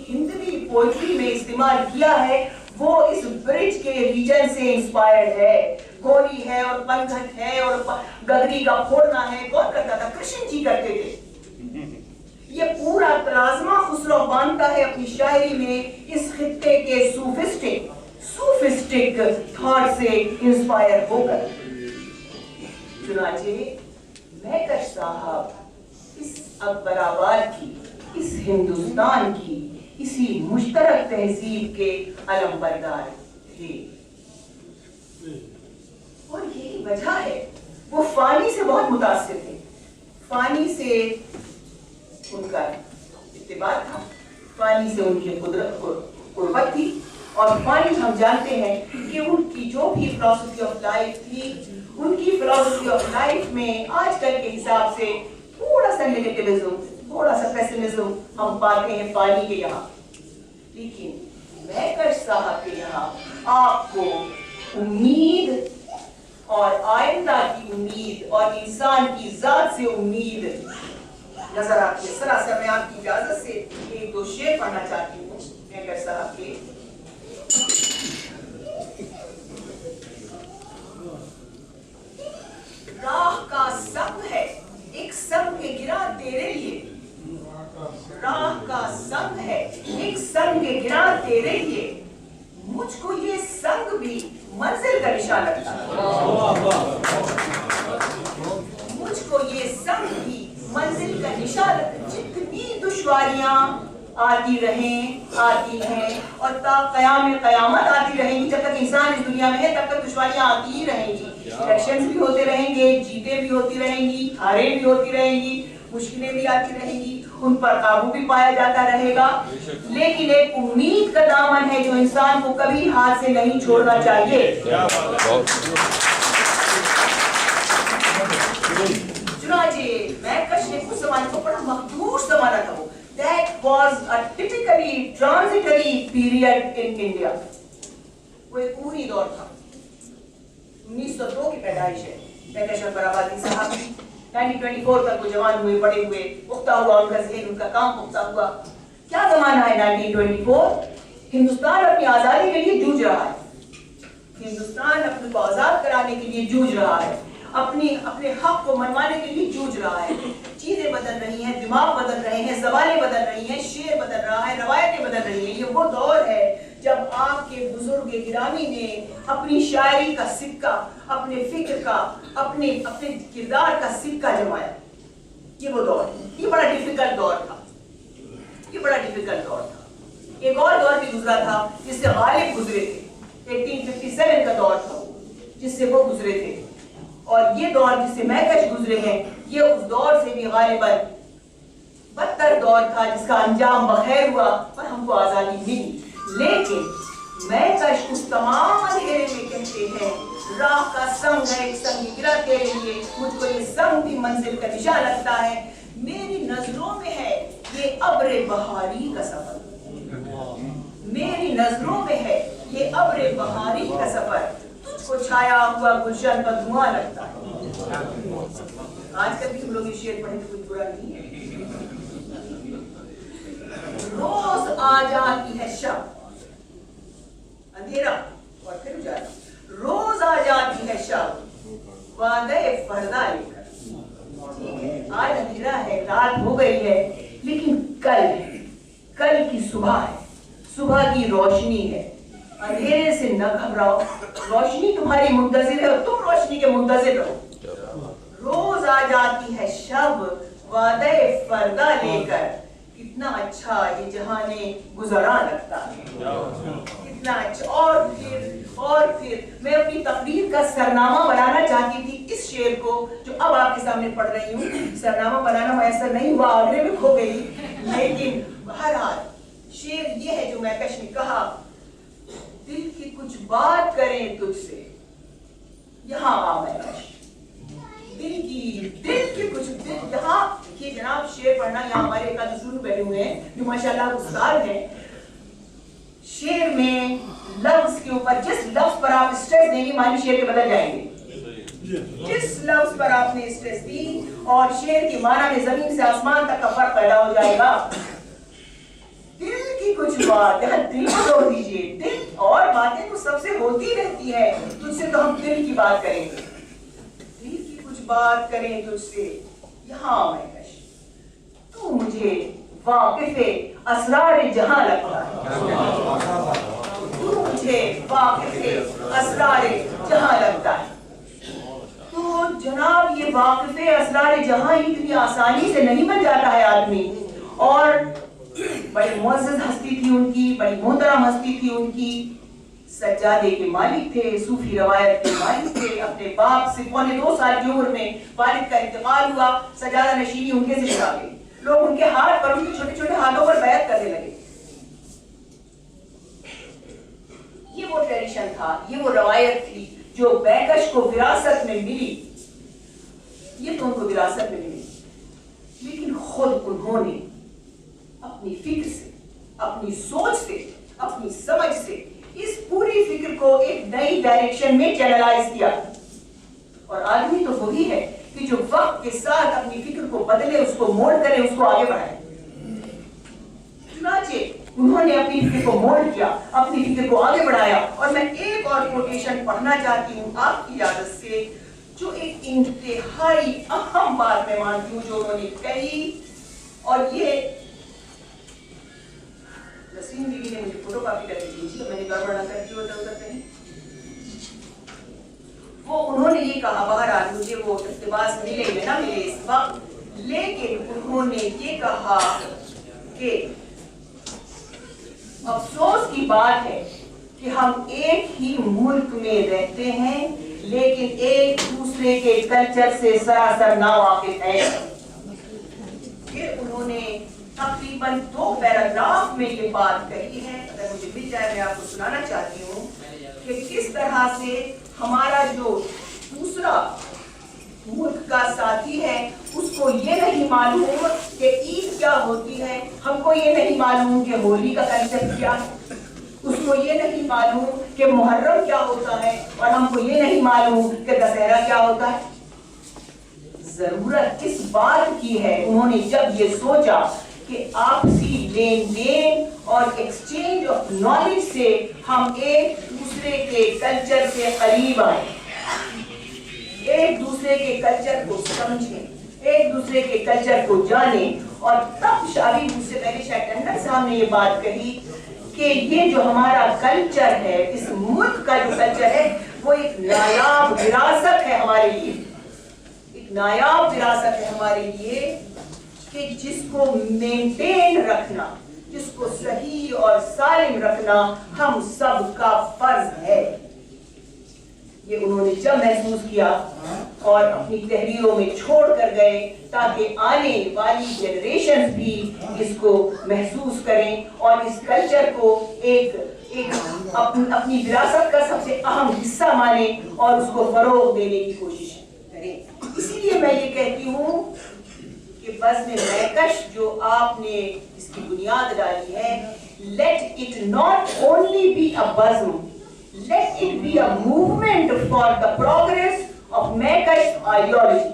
Hindavi poetry में इस्तेमाल किया है वो इस ब्रिज के रीजन से इंस्पायर्ड है। गोरी है और पंखट है और गगरी का फोड़ना है, कौन करता था? कृष्ण जी करते थे। ये पूरा प्लाज्मा खुसरो बांधता है अपनी शायरी में इस खित्ते के सूफिस्टिक थॉट से इंस्पायर होकर। चुनाचे मैकश साहब इस अकबराबाद की, इस हिंदुस्तान की, इसी मुश्तरक तहजीब के अलमबरदार थे और यही वजह है वो फानी से बहुत मुतासिर थे। फानी से उनका इत्तिबात था, फानी से उनकी कुर्बत थी और फानी हम जानते हैं कि उनकी जो भी फिलॉसफी ऑफ लाइफ थी, उनकी फिलॉसफी ऑफ लाइफ में आजकल के हिसाब से थोड़ा सा नेगेटिविज्म, थोड़ा सा पेसिमिज्म हम पाते हैं फानी के यहाँ, लेकिन मैकश साहब के यहाँ आपको उम्मीद और आइंदा की उम्मीद और इंसान की जात से उम्मीद नजर आती है। सरासर मैं आपकी इजाजत से एक दो शेर पढ़ना चाहती हूँ मैकश साहब के। राह का संग है एक संग के गिरा तेरे लिए, राह का संग है एक संग के गिरा तेरे लिए, मुझको ये संग भी मंजिल का निशान लगता है, मुझको ये संग भी मंजिल का निशान लगता है। जितनी दुश्वारियां आती रहें, आती हैं और क़याम क़यामत आती रहेंगी, जब तक इंसान इस दुनिया में है तब तक दुश्वारियां आती ही रहेंगी। इलेक्शंस भी होते रहेंगे, जीतें भी होती रहेंगी, हारें भी होती रहेंगी, मुश्किलें भी आती रहेंगी, उन पर काबू भी पाया जाता रहेगा, लेकिन एक उम्मीद का दामन है जो इंसान को कभी हाथ से नहीं छोड़ना चाहिए। चुनाचे मैकश ने कुछ ज़माने को बड़ा मखदूश ज़माना था वो। That was a typically transitory period in India. वो एक पूरी दौर था। 1902 की पैदाइश है मैकश अकबराबादी साहब की। 1924 तक वो जवान हुए, बड़े हुए, पुख्ता हुआ उनका ज़हन, उनका काम पुख्ता हुआ। क्या ज़माना है 1924? हिंदुस्तान अपनी आज़ादी के लिए जूझ रहा है, हिंदुस्तान अपने को आज़ाद कराने के लिए जूझ रहा है, अपने हक को मनवाने के लिए जूझ रहा है। चीजें बदल रही हैं, दिमाग बदल रहे हैं, ज़बानें बदल रही हैं, शेर बदल रहा है, रवायतें बदल रही हैं। ये वो दौर है जब आपके बुजुर्ग गिरामी ने अपनी शायरी का सिक्का, अपने फिक्र का, अपने किरदार का सिक्का जमाया। ये वो दौर है, ये बड़ा डिफिकल्ट दौर था, ये बड़ा डिफिकल्ट दौर था। एक और दौर भी गुजरा था जिससे गालिब गुजरे थे, 1857 का दौर था जिससे वो गुजरे थे, और ये दौर जिससे मैकश गुजरे हैं ये उस दौर से भी गालिबन बदतर दौर था जिसका अंजाम बखैर हुआ और हमको आजादी मिली। लेकिन मैकश उस तमाम अंधेरे में कहते हैं राह का संग है एक संग गिरा तेरे लिए, मुझको ये संग भी मंजिल का निशान लगता है। मेरी नजरों में है ये अब्रे बहारी का सफर, मेरी नजरों में है ये अब्रे बहारी का सफर, तुझको छाया हुआ गुलशन पर धुआं लगता है। आजकल भी हम लोग ये शेर पढ़े तो कुछ बुरा नहीं है। रोज आ जाती है शब, अंधेरा और फिर उजाला, रोज आ जाती है शब वादे फरदा लेकर। आज अंधेरा है, रात हो गई है, लेकिन कल की सुबह है, सुबह की रोशनी है। अंधेरे से न घबराओ, रोशनी तुम्हारी मुंतजिर है और तुम रोशनी के मुंतजिर रहो। रोज आ जाती है शब वादे फरदा लेकर, कितना अच्छा ये जहाने गुजरा लगता है, कितना अच्छा। और फिर मैं अपनी तकरीर का सरनामा बनाना चाहती थी इस शेर को जो अब आपके सामने पढ़ रही हूँ। सरनामा बनाना मैसर नहीं हुआ, आगरे में खो गई, लेकिन बहरहाल शेर ये है जो मैकश ने कहा, दिल की कुछ बात करें तुझसे, यहाँ आ मैकश, दिल की कुछ दिल। यहाँ देखिए जनाब शेर पढ़ना, यहाँ हमारे एक आदमी बैठे हुए हैं जो माशाल्लाह उस्ताद हैं। शेर में लफ्ज के ऊपर जिस लफ्ज पर आप स्ट्रेस देंगे मानी शेर के बदल जाएंगे। जिस लफ्ज पर आपने स्ट्रेस दी और शेर की माना में जमीन से आसमान तक का फर्क पैदा हो जाएगा। दिल बात है, दिल को जोड़ दीजिए। दिल और बातें तो सबसे होती रहती है, तुझसे तो हम दिल की बात करेंगे, दिल की कुछ बात करें तुझसे। यहाँ महकश, तू मुझे वाकिफ़े असरार जहां लगता है, तू मुझे वाकिफ़े असरार जहां लगता है। तो जनाब, ये वाकिफ़े असरार जहां इतनी आसानी से नहीं बन जाता है आदमी। और बड़ी मुअज़्ज़ज़ हस्ती थी उनकी, बड़ी मोहतरम हस्ती थी उनकी, सज्जादे के मालिक थे, सूफी रवायत के मालिक थे। अपने बाप से 2.25 साल की उम्र में वालिद का इंतकाल हुआ, सजादा नशीनी उनके से छुड़ा गई। लोग उनके हाथ पर, उनके छोटे छोटे हाथों पर बैत करने लगे। ये वो ट्रेडिशन था, ये वो रवायत थी जो महकश को विरासत में मिली। ये तो उनको विरासत में मिली, लेकिन खुद उन्होंने अपनी फिक्र से, अपनी सोच से, अपनी समझ से इस पूरी फिक्र को एक नई डायरेक्शन में चैनलाइज किया। और आदमी तो वही है कि जो वक्त के साथ अपनी फिक्र को बदले, उसको मोड़ करे, उसको आगे बढ़ाए। चुनाचे उन्होंने अपनी फिक्र को मोड़ किया, अपनी फिक्र को आगे बढ़ाया। और मैं एक और कोटेशन पढ़ना चाहती हूँ आपकी इजाजत से, जो एक इंतहाई अहम बात मैं मानती हूँ जो उन्होंने कही। और ये नसीम बीवी ने मुझे फोटोकॉपी करके भेजी, मैंने गड़बड़ न करती हो तो कहीं। वो उन्होंने ये कहा, बहरहाल मुझे वो इख्तिबास मिले या ना मिले इस वक्त, लेकिन उन्होंने ये कहा कि अफसोस की बात है कि हम एक ही मुल्क में रहते हैं, लेकिन एक दूसरे के कल्चर से सरासर नावाकिफ हैं। फिर उन्होंने तकरीबन 2 पैराग्राफ में ये बात कही है, अगर मुझे मिल जाए मैं आपको सुनाना चाहती हूँ कि किस तरह से हमारा जो दूसरा मुल्क का साथी है उसको ये नहीं मालूम कि ईद क्या होती है, हमको ये नहीं मालूम कि होली का कंसेप्ट क्या है, उसको ये नहीं मालूम कि मुहर्रम क्या होता है, और हमको ये नहीं मालूम कि दशहरा क्या होता है। जरूरत किस बात की है, उन्होंने जब ये सोचा कि आपसी लेन देन और एक्सचेंज ऑफ नॉलेज से हम एक दूसरे के कल्चर से करीब आए, एक दूसरे के कल्चर को समझें, एक दूसरे के कल्चर को जानें। और तब शादी मुझसे पहले शायद टंडन साहब ने ये बात कही कि ये जो हमारा कल्चर है, इस मुल्क का जो कल्चर है, वो एक नायाब विरासत है हमारे लिए, एक नायाब विरासत है हमारे लिए कि जिसको मेंटेन रखना, जिसको सही और सालिम रखना हम सब का फर्ज है। ये उन्होंने जब महसूस किया और अपनी तहरीरों में छोड़ कर गए ताकि आने वाली जनरेशन भी इसको महसूस करें और इस कल्चर को एक अपनी विरासत का सबसे अहम हिस्सा माने और उसको फरोग देने की कोशिश करें। इसीलिए मैं ये कहती हूँ कि बज़्म महकश जो आपने इसकी बुनियाद डाली है, let it not only be a Bazm, let it be a movement for the progress of Mahkash ideology.